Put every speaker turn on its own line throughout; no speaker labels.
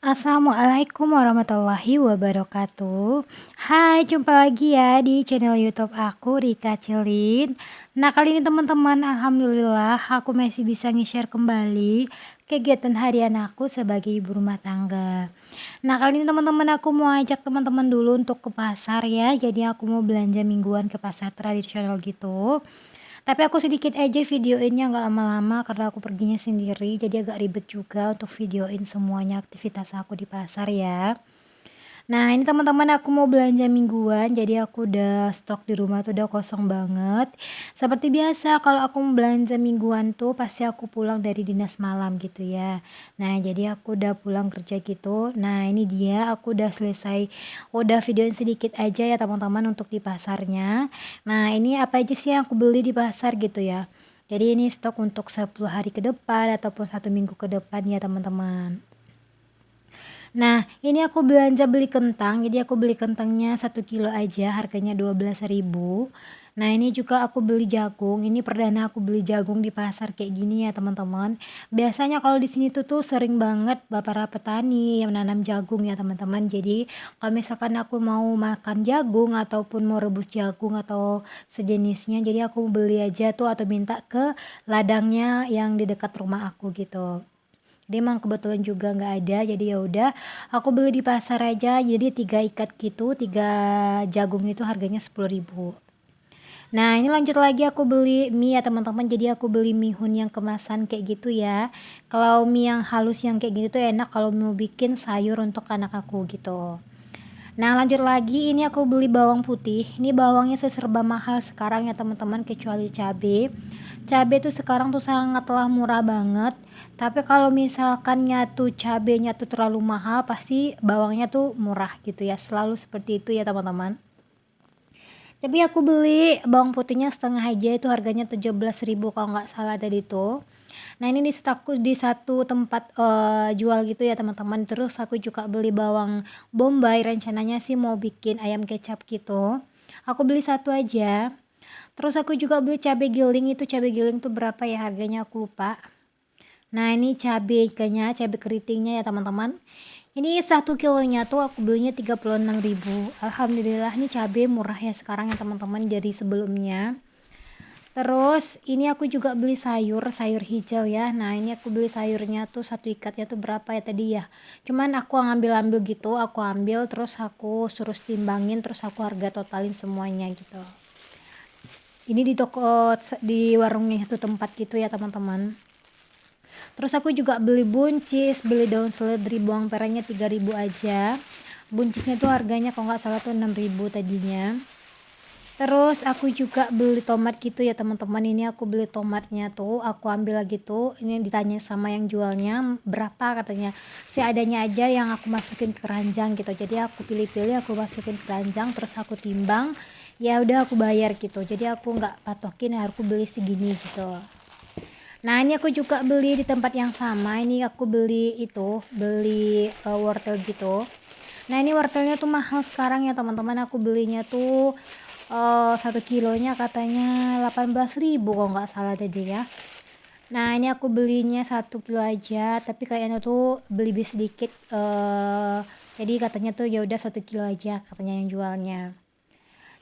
Assalamualaikum warahmatullahi wabarakatuh. Hai, jumpa lagi ya di channel YouTube aku, Rika Cilin. Nah, kali ini teman-teman, alhamdulillah aku masih bisa nge-share kembali kegiatan harian aku sebagai ibu rumah tangga. Nah, kali ini teman-teman aku mau ajak teman-teman dulu untuk ke pasar ya. Jadi aku mau belanja mingguan ke pasar tradisional gitu. Tapi aku sedikit aja videoinnya, nggak lama-lama karena aku perginya sendiri, jadi agak ribet juga untuk videoin semuanya aktivitas aku di pasar ya. Nah, ini teman-teman aku mau belanja mingguan, jadi aku udah stok di rumah tuh udah kosong banget. Seperti biasa kalau aku mau belanja mingguan tuh pasti aku pulang dari dinas malam gitu ya. Nah, jadi aku udah pulang kerja gitu. Nah, ini dia aku udah selesai, udah videoin sedikit aja ya teman-teman untuk di pasarnya. Nah, ini apa aja sih yang aku beli di pasar gitu ya. Jadi ini stok untuk 10 hari ke depan ataupun 1 minggu ke depan ya teman-teman. Nah, ini aku belanja beli kentang, jadi aku beli kentangnya 1 kilo aja, harganya 12.000. Nah, ini juga aku beli jagung, ini perdana aku beli jagung di pasar kayak gini ya teman-teman. Biasanya kalau di sini tuh sering banget para petani yang menanam jagung ya teman-teman. Jadi kalau misalkan aku mau makan jagung ataupun mau rebus jagung atau sejenisnya, jadi aku beli aja tuh atau minta ke ladangnya yang di dekat rumah aku gitu. Dia emang kebetulan juga nggak ada, jadi ya udah aku beli di pasar aja. Jadi 3 ikat gitu, 3 jagung itu harganya 10.000. Nah, ini lanjut lagi aku beli mie ya teman-teman. Jadi aku beli mihun yang kemasan kayak gitu ya. Kalau mie yang halus yang kayak gitu tuh enak kalau mau bikin sayur untuk anak aku gitu. Nah, lanjut lagi ini aku beli bawang putih. Ini bawangnya serba mahal sekarang ya teman-teman, kecuali cabe. Cabe tuh sekarang tuh sangatlah murah banget. Tapi kalau misalkan tuh cabenya tuh terlalu mahal, pasti bawangnya tuh murah gitu ya. Selalu seperti itu ya teman-teman. Tapi aku beli bawang putihnya setengah aja, itu harganya 17.000 kalau nggak salah tadi tuh. Nah, ini di satu tempat jual gitu ya teman-teman. Terus aku juga beli bawang bombay, rencananya sih mau bikin ayam kecap gitu. Aku beli satu aja. Terus aku juga beli cabai giling, itu cabai giling tuh berapa ya harganya aku lupa. Nah, ini cabai keritingnya ya teman-teman. Ini 1 kilonya tuh aku belinya 36.000. Alhamdulillah ini cabai murah ya sekarang ya teman-teman dari sebelumnya. Terus ini aku juga beli sayur hijau ya. Nah, ini aku beli sayurnya tuh 1 ikatnya tuh berapa ya tadi ya. Cuman aku ngambil gitu, aku ambil terus aku suruh timbangin terus aku harga totalin semuanya gitu. Ini di toko di warungnya itu tempat gitu ya teman-teman. Terus aku juga beli buncis, beli daun seledri, bawang merahnya 3.000 aja. Buncisnya tuh harganya kalau nggak salah tuh 6.000 tadinya. Terus aku juga beli tomat gitu ya teman-teman. Ini aku beli tomatnya tuh, aku ambil lagi tuh. Ini ditanya sama yang jualnya berapa, katanya seadanya aja yang aku masukin ke keranjang gitu. Jadi aku pilih-pilih, aku masukin ke keranjang, terus aku timbang. Ya udah aku bayar gitu. Jadi aku nggak patokin aku beli segini gitu. Nah, ini aku juga beli di tempat yang sama. Ini aku beli wortel gitu. Nah, ini wortelnya tuh mahal sekarang ya teman-teman. Aku belinya tuh 1 kilonya katanya 18.000 kalau nggak salah tadi ya. Nah, ini aku belinya 1 kilo aja, tapi kayaknya tuh beli sedikit. Jadi katanya tuh ya udah 1 kilo aja katanya yang jualnya.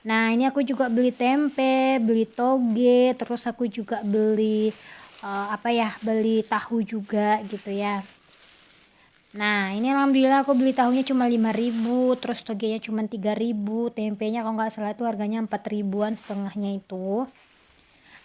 Nah, ini aku juga beli tempe, beli toge, terus aku juga beli beli tahu juga gitu ya. Nah, ini alhamdulillah aku beli tahunya cuma 5.000, terus togenya cuma 3.000, tempenya kalau nggak salah itu harganya 4.000-an setengahnya itu.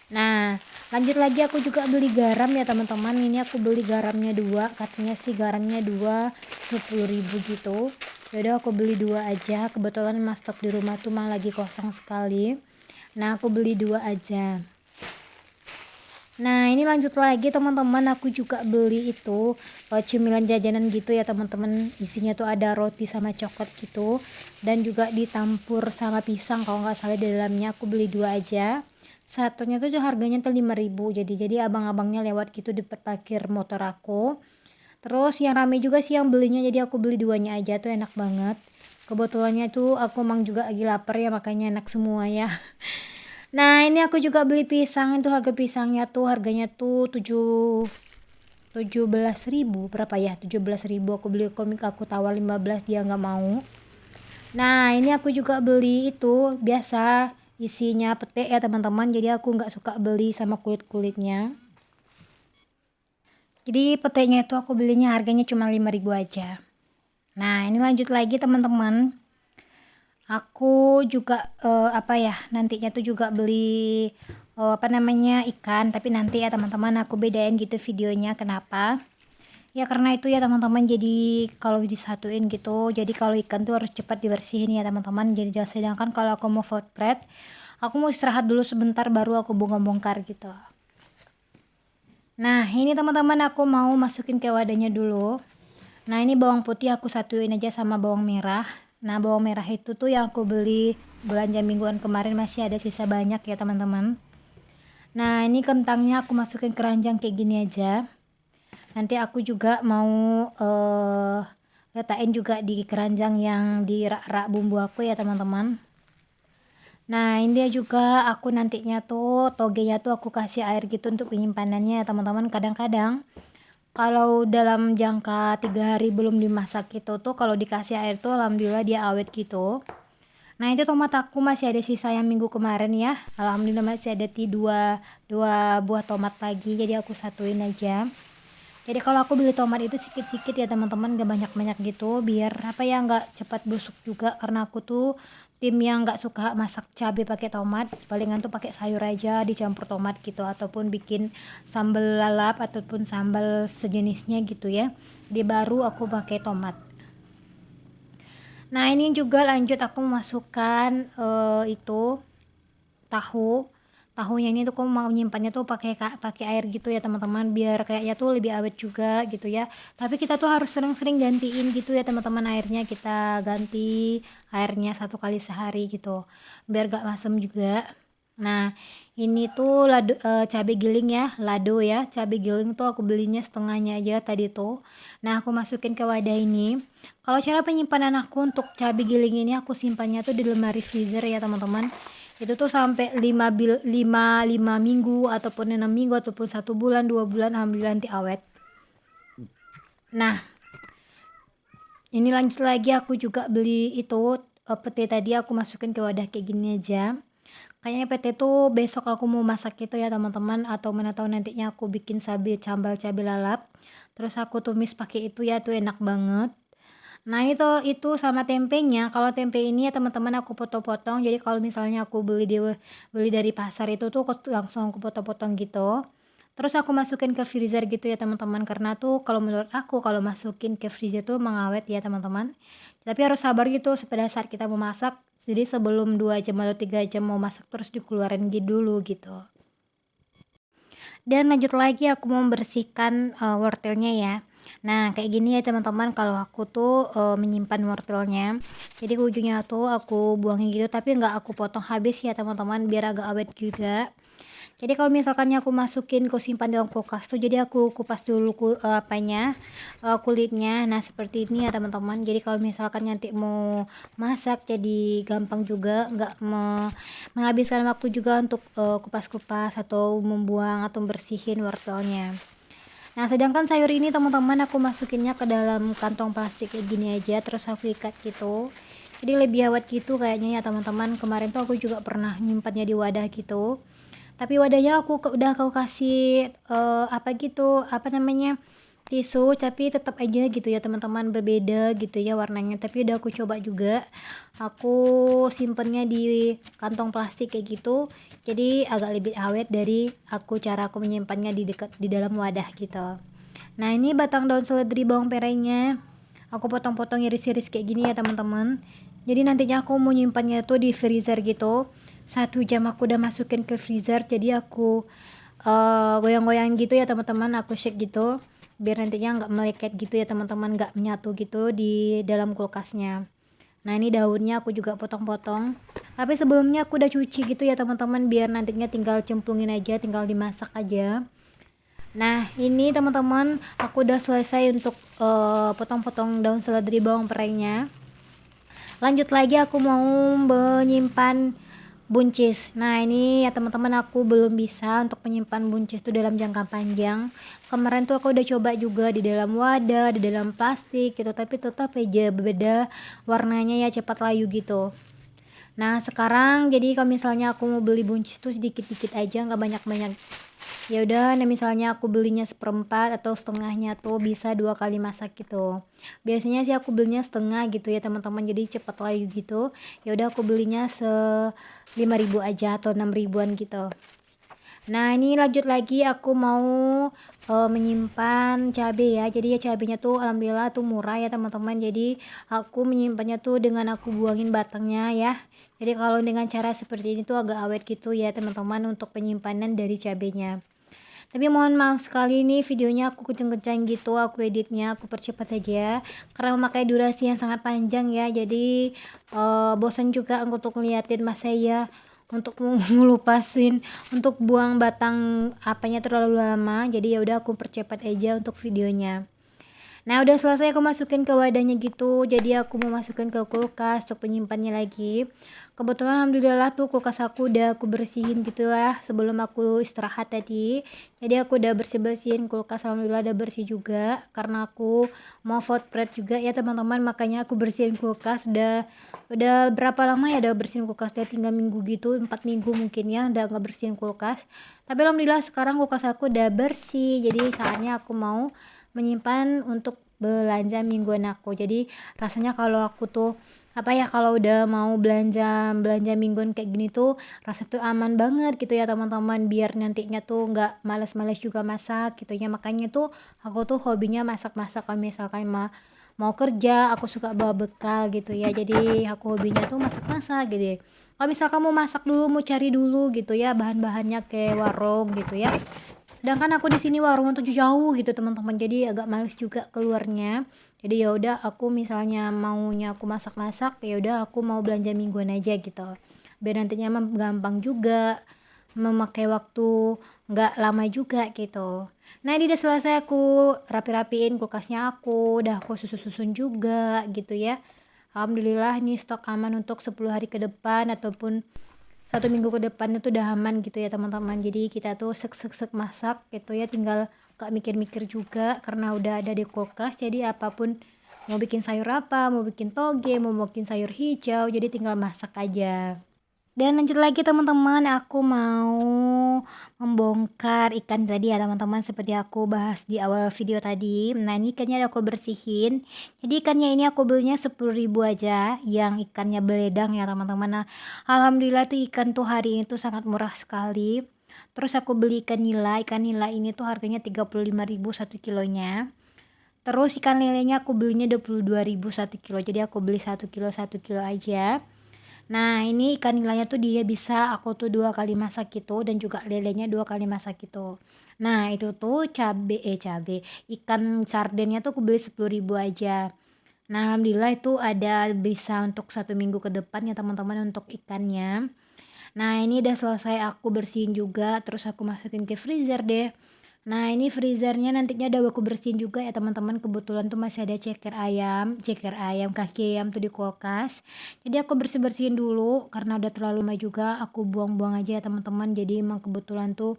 Nah, lanjut lagi aku juga beli garam ya teman-teman. Ini aku beli garamnya 2, katanya sih garamnya 2 10.000 gitu. Yaudah aku beli 2 aja, kebetulan mas stok di rumah tuh mah lagi kosong sekali. Nah, aku beli 2 aja. Nah, ini lanjut lagi teman-teman, aku juga beli itu cemilan jajanan gitu ya teman-teman. Isinya tuh ada roti sama coklat gitu, dan juga ditampur sama pisang kalau nggak salah di dalamnya. Aku beli 2 aja. Satunya tuh harganya tuh 5.000. Jadi abang-abangnya lewat gitu di parkir motor aku. Terus yang rame juga sih yang belinya, jadi aku beli 2-nya aja tuh enak banget. Kebetulannya tuh aku emang juga lagi lapar ya, makanya enak semua ya. Nah, ini aku juga beli pisang, itu harga pisangnya tuh harganya tuh 17.000 berapa ya, 17.000 aku beli komik, aku tawar 15 dia nggak mau. Nah ini aku juga beli itu biasa isinya pete ya teman-teman, jadi aku nggak suka beli sama kulit-kulitnya. Jadi petenya itu aku belinya harganya cuma 5.000 aja. Nah ini lanjut lagi teman-teman, aku juga nantinya tuh juga beli ikan, tapi nanti ya teman-teman aku bedain gitu videonya. Kenapa ya, karena itu ya teman-teman, jadi kalau disatuin gitu, jadi kalau ikan tuh harus cepat dibersihin ya teman-teman. Jadi sedangkan kalau aku mau potpret, aku mau istirahat dulu sebentar baru aku bongkar gitu. Nah ini teman-teman aku mau masukin ke wadahnya dulu. Nah ini bawang putih aku satuin aja sama bawang merah. Nah bawang merah itu tuh yang aku beli belanja mingguan kemarin, masih ada sisa banyak ya teman-teman. Nah ini kentangnya aku masukin keranjang kayak gini aja. Nanti aku juga mau letakkan juga di keranjang yang di rak-rak bumbu aku ya teman-teman. Nah ini dia juga aku nantinya tuh togenya tuh aku kasih air gitu untuk penyimpanannya ya teman-teman. Kadang-kadang kalau dalam jangka 3 hari belum dimasak gitu tuh, kalau dikasih air tuh alhamdulillah dia awet gitu. Nah itu tomat aku masih ada sisa yang minggu kemarin ya, alhamdulillah masih ada dua buah tomat lagi, jadi aku satuin aja. Jadi kalau aku beli tomat itu sedikit-sedikit ya teman-teman, gak banyak-banyak gitu, biar nggak cepat busuk juga, karena aku tuh tim yang nggak suka masak cabai pakai tomat, palingan tuh pakai sayur aja dicampur tomat gitu, ataupun bikin sambal lalap ataupun sambal sejenisnya gitu ya, di baru aku pakai tomat. Nah ini juga lanjut aku masukkan itu tahunya. Ini tuh aku mau nyimpannya tuh pakai air gitu ya teman-teman, biar kayaknya tuh lebih awet juga gitu ya. Tapi kita tuh harus sering-sering gantiin gitu ya teman-teman, airnya kita ganti airnya 1 kali sehari gitu, biar gak masam juga. Nah ini tuh cabai giling ya, lado ya, cabai giling tuh aku belinya setengahnya aja tadi tuh. Nah aku masukin ke wadah ini. Kalau cara penyimpanan aku untuk cabai giling ini, aku simpannya tuh di lemari freezer ya teman-teman. Itu tuh sampai 5 minggu ataupun 6 minggu ataupun 1 bulan 2 bulan, alhamdulillah nanti awet. Nah ini lanjut lagi aku juga beli itu pete tadi, aku masukin ke wadah kayak gini aja. Kayaknya pete tuh besok aku mau masak itu ya teman-teman, atau mana tahu nantinya aku bikin sambal cabai lalap, terus aku tumis pakai itu ya, tuh enak banget. Nah itu sama tempenya. Kalau tempe ini ya teman-teman aku potong-potong, jadi kalau misalnya aku beli dari pasar itu tuh langsung aku potong-potong gitu, terus aku masukin ke freezer gitu ya teman-teman. Karena tuh kalau menurut aku kalau masukin ke freezer tuh mengawet ya teman-teman, tapi harus sabar gitu pada saat kita mau masak. Jadi sebelum 2 jam atau 3 jam mau masak terus dikeluarin gitu dulu gitu. Dan lanjut lagi aku mau membersihkan wortelnya ya. Nah kayak gini ya teman-teman, kalau aku tuh menyimpan wortelnya, jadi ujungnya tuh aku buangin gitu, tapi nggak aku potong habis ya teman-teman, biar agak awet juga. Jadi kalau misalkannya aku masukin, aku simpan dalam kulkas tuh, jadi aku kupas dulu kulitnya. Nah seperti ini ya teman-teman, jadi kalau misalkan nanti mau masak jadi gampang juga, nggak menghabiskan waktu juga untuk kupas-kupas atau membuang atau bersihin wortelnya. Nah sedangkan sayur ini teman-teman aku masukinnya ke dalam kantong plastik kayak gini aja, terus aku ikat gitu, jadi lebih awet gitu kayaknya ya teman-teman. Kemarin tuh aku juga pernah nyimpannya di wadah gitu, tapi wadahnya udah aku kasih tisu, tapi tetap aja gitu ya teman-teman, berbeda gitu ya warnanya. Tapi udah aku coba juga, aku simpennya di kantong plastik kayak gitu, jadi agak lebih awet dari cara aku menyimpannya di dalam wadah gitu. Nah ini batang daun seledri bawang perainya aku potong-potong iris-iris kayak gini ya teman-teman. Jadi nantinya aku mau nyimpannya tuh di freezer gitu, 1 jam aku udah masukin ke freezer, jadi aku goyang-goyang gitu ya teman-teman, aku shake gitu biar nantinya nggak meleket gitu ya teman-teman, nggak menyatu gitu di dalam kulkasnya. Nah ini daunnya aku juga potong-potong, tapi sebelumnya aku udah cuci gitu ya teman-teman, biar nantinya tinggal cemplungin aja, tinggal dimasak aja. Nah ini teman-teman aku udah selesai untuk potong-potong daun seledri bawang perainya. Lanjut lagi aku mau menyimpan buncis. Nah ini ya teman-teman, aku belum bisa untuk menyimpan buncis tuh dalam jangka panjang. Kemarin tuh aku udah coba juga di dalam wadah, di dalam plastik gitu, tapi tetap aja beda warnanya ya, cepat layu gitu. Nah sekarang jadi kalau misalnya aku mau beli buncis tuh sedikit-sedikit aja, nggak banyak-banyak. Ya udah, nah misalnya aku belinya seperempat atau setengahnya tuh bisa 2 kali masak gitu. Biasanya sih aku belinya setengah gitu ya teman-teman, jadi cepat layu gitu. Ya udah aku belinya 5.000 aja atau 6 ribuan gitu. Nah ini lanjut lagi, aku mau menyimpan cabai ya. Jadi ya cabenya tuh alhamdulillah tuh murah ya teman-teman. Jadi aku menyimpannya tuh dengan aku buangin batangnya ya. Jadi kalau dengan cara seperti ini tuh agak awet gitu ya teman-teman untuk penyimpanan dari cabenya. Tapi mohon maaf sekali nih, videonya aku kenceng-kenceng gitu, aku editnya aku percepat aja karena memakai durasi yang sangat panjang ya. Jadi bosan juga aku untuk ngeliatin mas saya untuk ngelupasin untuk buang batang apanya terlalu lama. Jadi ya udah aku percepat aja untuk videonya. Nah udah selesai aku masukin ke wadahnya gitu, jadi aku mau masukin ke kulkas untuk penyimpannya lagi. Kebetulan alhamdulillah tuh kulkas aku udah aku bersihin gitu ya sebelum aku istirahat tadi. Jadi aku udah bersih-bersihin kulkas, alhamdulillah udah bersih juga karena aku mau food prep juga ya teman-teman, makanya aku bersihin kulkas. Udah berapa lama ya udah bersihin kulkas, udah 3 minggu gitu, 4 minggu mungkin ya udah nggak bersihin kulkas. Tapi alhamdulillah sekarang kulkas aku udah bersih, jadi saatnya aku mau menyimpan untuk belanja mingguan aku. Jadi rasanya kalau aku tuh apa ya, kalau udah mau belanja mingguan kayak gini tuh rasa tuh aman banget gitu ya teman-teman, biar nantinya tuh nggak males-males juga masak gitu ya. Makanya tuh aku tuh hobinya masak-masak. Kalau misalkan mau kerja aku suka bawa bekal gitu ya, jadi aku hobinya tuh masak-masak gitu ya. Kalau misalkan mau masak dulu, mau cari dulu gitu ya bahan-bahannya ke warung gitu ya. Sedangkan aku di sini warungnya tuh jauh gitu teman-teman, jadi agak males juga keluarnya. Jadi ya udah aku misalnya maunya aku masak-masak, ya udah aku mau belanja mingguan aja gitu. Biar nantinya mah gampang juga, memakai waktu nggak lama juga gitu. Nah ini udah selesai, aku rapi-rapiin kulkasnya, aku udah aku susun-susun juga gitu ya. Alhamdulillah ini stok aman untuk 10 hari ke depan ataupun 1 minggu ke depan itu udah aman gitu ya teman-teman. Jadi kita tuh sek masak gitu ya, tinggal gak mikir-mikir juga karena udah ada di kulkas. Jadi apapun, mau bikin sayur apa, mau bikin toge, mau bikin sayur hijau, jadi tinggal masak aja. Dan lanjut lagi teman-teman, aku mau membongkar ikan tadi ya teman-teman, seperti aku bahas di awal video tadi. Nah ini ikannya aku bersihin. Jadi ikannya ini aku belinya 10.000 aja, yang ikannya beledang ya teman-teman. Nah alhamdulillah tuh ikan tuh hari ini tuh sangat murah sekali. Terus aku beli ikan nila ini tuh harganya 35.000 1 kilonya. Terus ikan lelenya aku belinya 22.000 1 kilo, jadi aku beli 1 kilo aja. Nah ini ikan nilainya tuh dia bisa aku tuh 2 kali masak gitu, dan juga lelenya 2 kali masak gitu. Nah itu tuh cabe ikan sardennya tuh aku beli 10.000 aja. Nah alhamdulillah itu ada bisa untuk 1 minggu ke depan ya teman-teman untuk ikannya. Nah ini udah selesai aku bersihin juga, terus aku masukin ke freezer deh. Nah ini freezernya nantinya udah aku bersihin juga ya teman-teman, kebetulan tuh masih ada ceker ayam, kaki ayam tuh di kulkas. Jadi aku bersih-bersihin dulu karena udah terlalu lama juga, aku buang-buang aja ya teman-teman. Jadi emang kebetulan tuh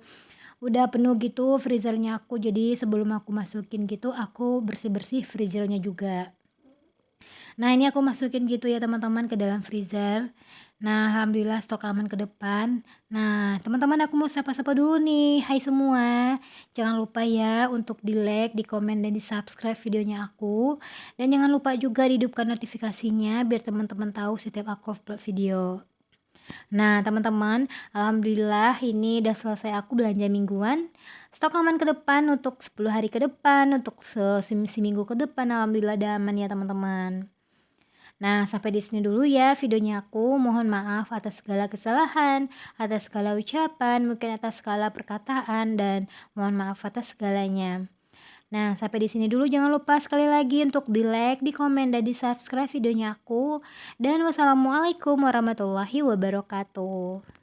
udah penuh gitu freezernya aku, jadi sebelum aku masukin gitu aku bersih-bersih freezernya juga. Nah ini aku masukin gitu ya teman-teman ke dalam freezer. Nah alhamdulillah stok aman ke depan. Nah teman-teman, aku mau sapa-sapa dulu nih. Hai semua, jangan lupa ya untuk di like, di komen, dan di subscribe videonya aku. Dan jangan lupa juga dihidupkan notifikasinya biar teman-teman tahu setiap aku upload video. Nah teman-teman, alhamdulillah ini udah selesai aku belanja mingguan. Stok aman ke depan untuk 10 hari ke depan, untuk seminggu ke depan, alhamdulillah udah aman ya teman-teman. Nah, sampai di sini dulu ya videonya aku. Mohon maaf atas segala kesalahan, atas segala ucapan, mungkin atas segala perkataan, dan mohon maaf atas segalanya. Nah, sampai di sini dulu. Jangan lupa sekali lagi untuk di like, di komen, dan di subscribe videonya aku. Dan wassalamualaikum warahmatullahi wabarakatuh.